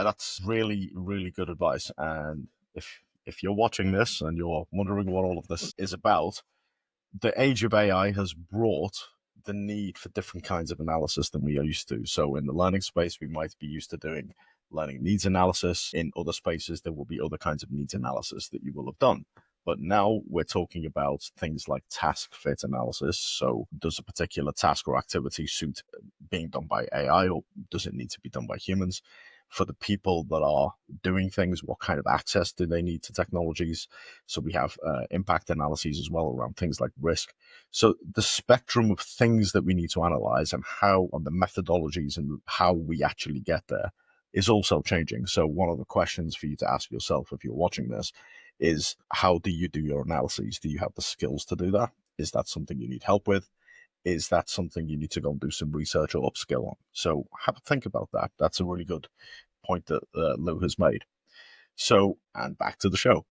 Yeah, that's really, really good advice. And if you're watching this and you're wondering what all of this is about, the age of AI has brought the need for different kinds of analysis than we are used to. So in the learning space, we might be used to doing learning needs analysis. In other spaces, there will be other kinds of needs analysis that you will have done. But now we're talking about things like task fit analysis. So does a particular task or activity suit being done by AI, or does it need to be done by humans? For the people that are doing things, what kind of access do they need to technologies? So we have impact analyses as well around things like risk. So the spectrum of things that we need to analyze and how, and the methodologies and how we actually get there is also changing. So one of the questions for you to ask yourself if you're watching this is, how do you do your analyses? Do you have the skills to do that? Is that something you need help with? Is that something you need to go and do some research or upskill on? So have a think about that. That's a really good point that Lou has made. So, and back to the show.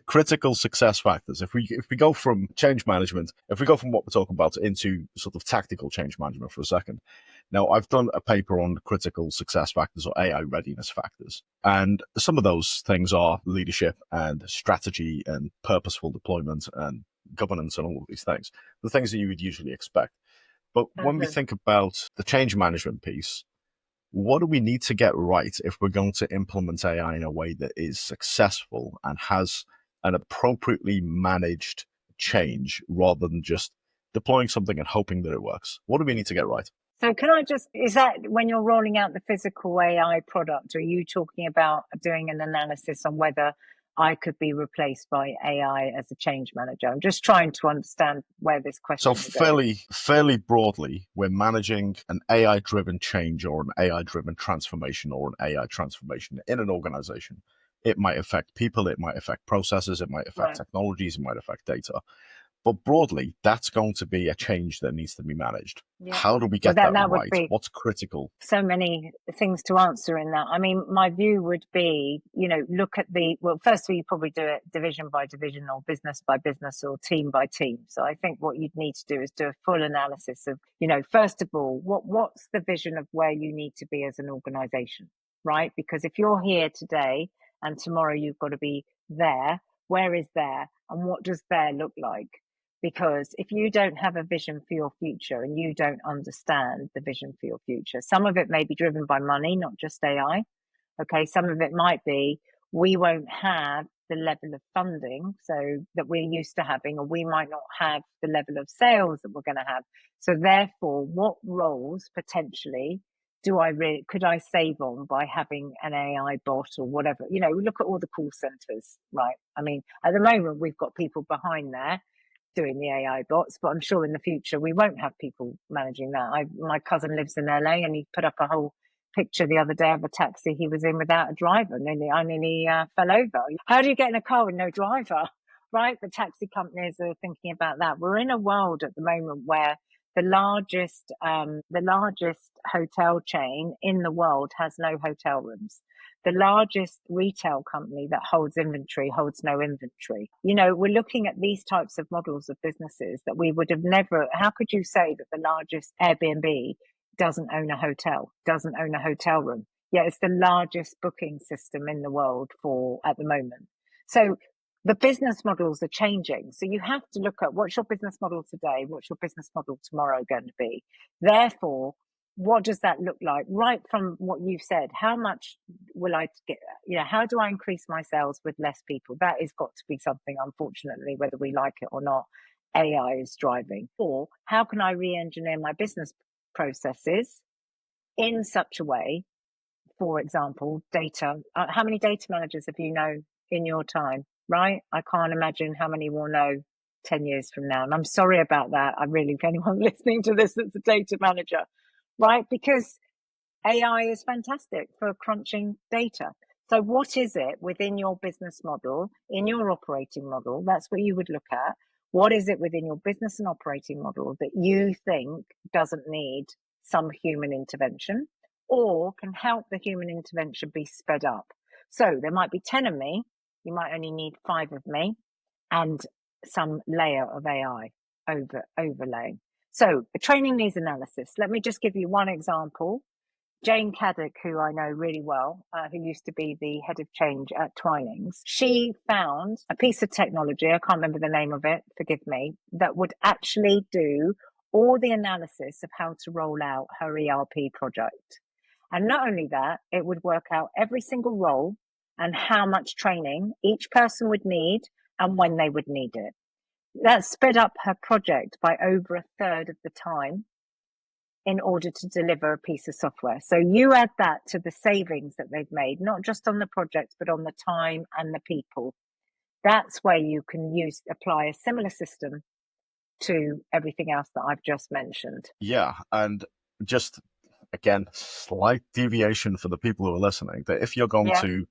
Critical success factors. If we go from change management, if we go from what we're talking about into sort of tactical change management for a second. Now, I've done a paper on critical success factors, or AI readiness factors, and some of those things are leadership and strategy and purposeful deployment and governance and all of these things, the things that you would usually expect. But when we think about the change management piece, what do we need to get right if we're going to implement AI in a way that is successful and has an appropriately managed change rather than just deploying something and hoping that it works? What do we need to get right? So can I just, is that when you're rolling out the physical AI product, are you talking about doing an analysis on whether I could be replaced by AI as a change manager? I'm just trying to understand where this question So is going. fairly broadly, we're managing an AI-driven change or an AI-driven transformation or an AI transformation in an organization. It might affect people, it might affect processes, it might affect Right. technologies, it might affect data. But broadly, that's going to be a change that needs to be managed. Yeah. How do we Well, get that that would right? be What's critical? so many things to answer in that. I mean, my view would be, look at well, first of all, you probably do it division by division or business by business or team by team. So I think what you'd need to do is do a full analysis of, first of all, what's the vision of where you need to be as an organization, right? Because if you're here today and tomorrow you've got to be there, where is there? And what does there look like? Because if you don't have a vision for your future and you don't understand the vision for your future, some of it may be driven by money, not just AI. Okay. Some of it might be we won't have the level of funding so that we're used to having, or we might not have the level of sales that we're going to have. So therefore, what roles potentially could I save on by having an AI bot or whatever? Look at all the call centers, right? I mean, at the moment, we've got people behind there doing the AI bots, but I'm sure in the future we won't have people managing that. My cousin lives in LA and he put up a whole picture the other day of a taxi he was in without a driver. I nearly fell over. How do you get in a car with no driver? Right? The taxi companies are thinking about that. We're in a world at the moment where the largest hotel chain in the world has no hotel rooms. The largest retail company that holds inventory holds no inventory. We're looking at these types of models of businesses that we would have never. How could you say that the largest Airbnb doesn't own a hotel room? Yeah, it's the largest booking system in the world at the moment. So the business models are changing. So you have to look at what's your business model today, what's your business model tomorrow going to be. Therefore, what does that look like? Right from what you've said, how much will I get? How do I increase my sales with less people? That has got to be something, unfortunately, whether we like it or not, AI is driving. Or how can I re-engineer my business processes in such a way, for example, data. How many data managers have you known in your time, right? I can't imagine how many we'll know 10 years from now. And I'm sorry about that. I really, if anyone listening to this that's a data manager, right? Because AI is fantastic for crunching data. So what is it within your business model, in your operating model? That's what you would look at. What is it within your business and operating model that you think doesn't need some human intervention or can help the human intervention be sped up? So there might be 10 of me. You might only need 5 of me and some layer of AI overlaying. So a training needs analysis. Let me just give you one example. Jane Caddick, who I know really well, who used to be the head of change at Twinings, she found a piece of technology, I can't remember the name of it, forgive me, that would actually do all the analysis of how to roll out her ERP project. And not only that, it would work out every single role and how much training each person would need and when they would need it. That sped up her project by over a third of the time in order to deliver a piece of software. So you add that to the savings that they've made, not just on the project, but on the time and the people. That's where you can apply a similar system to everything else that I've just mentioned. Yeah, and just again, slight deviation for the people who are listening, that if you're going Yeah. to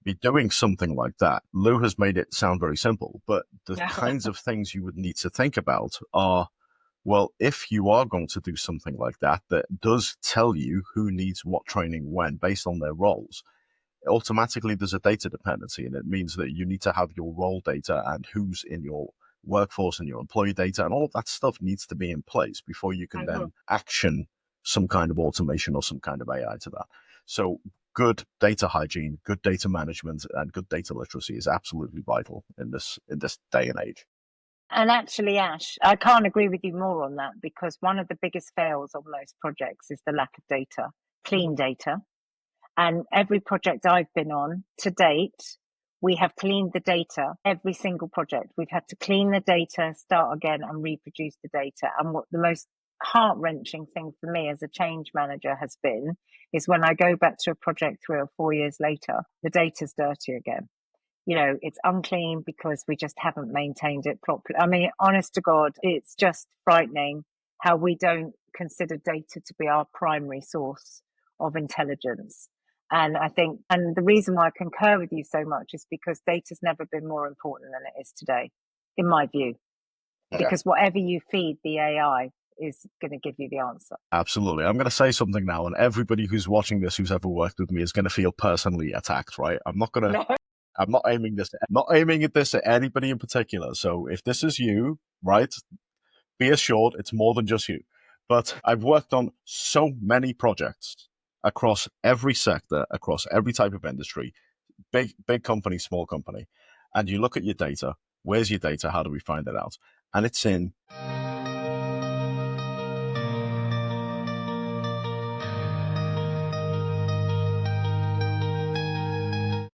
be doing something like that, Lou has made it sound very simple, but the kinds of things you would need to think about are, well, if you are going to do something like that, that does tell you who needs what training when based on their roles, automatically there's a data dependency, and it means that you need to have your role data and who's in your workforce and your employee data, and all of that stuff needs to be in place before you can then action some kind of automation or some kind of AI to that. So good data hygiene, good data management, and good data literacy is absolutely vital in this day and age. And actually, Ash, I can't agree with you more on that, because one of the biggest fails on most projects is the lack of data, clean data. And every project I've been on to date, we have cleaned the data. Every single project, we've had to clean the data, start again, and reproduce the data. And what the most heart-wrenching thing for me as a change manager has been is when I go back to a project 3 or 4 years later, the data's dirty again. You know, it's unclean because we just haven't maintained it properly. I mean, honest to God, it's just frightening how we don't consider data to be our primary source of intelligence. And I think, and the reason why I concur with you so much is because data's never been more important than it is today, in my view. Yeah. Because whatever you feed the AI is going to give you the answer. Absolutely. I'm going to say something now, and everybody who's watching this who's ever worked with me is going to feel personally attacked, right? I'm not aiming at this at anybody in particular. So if this is you, right, be assured it's more than just you. But I've worked on so many projects across every sector, across every type of industry, big company, small company. And you look at your data, where's your data? How do we find it out? And it's in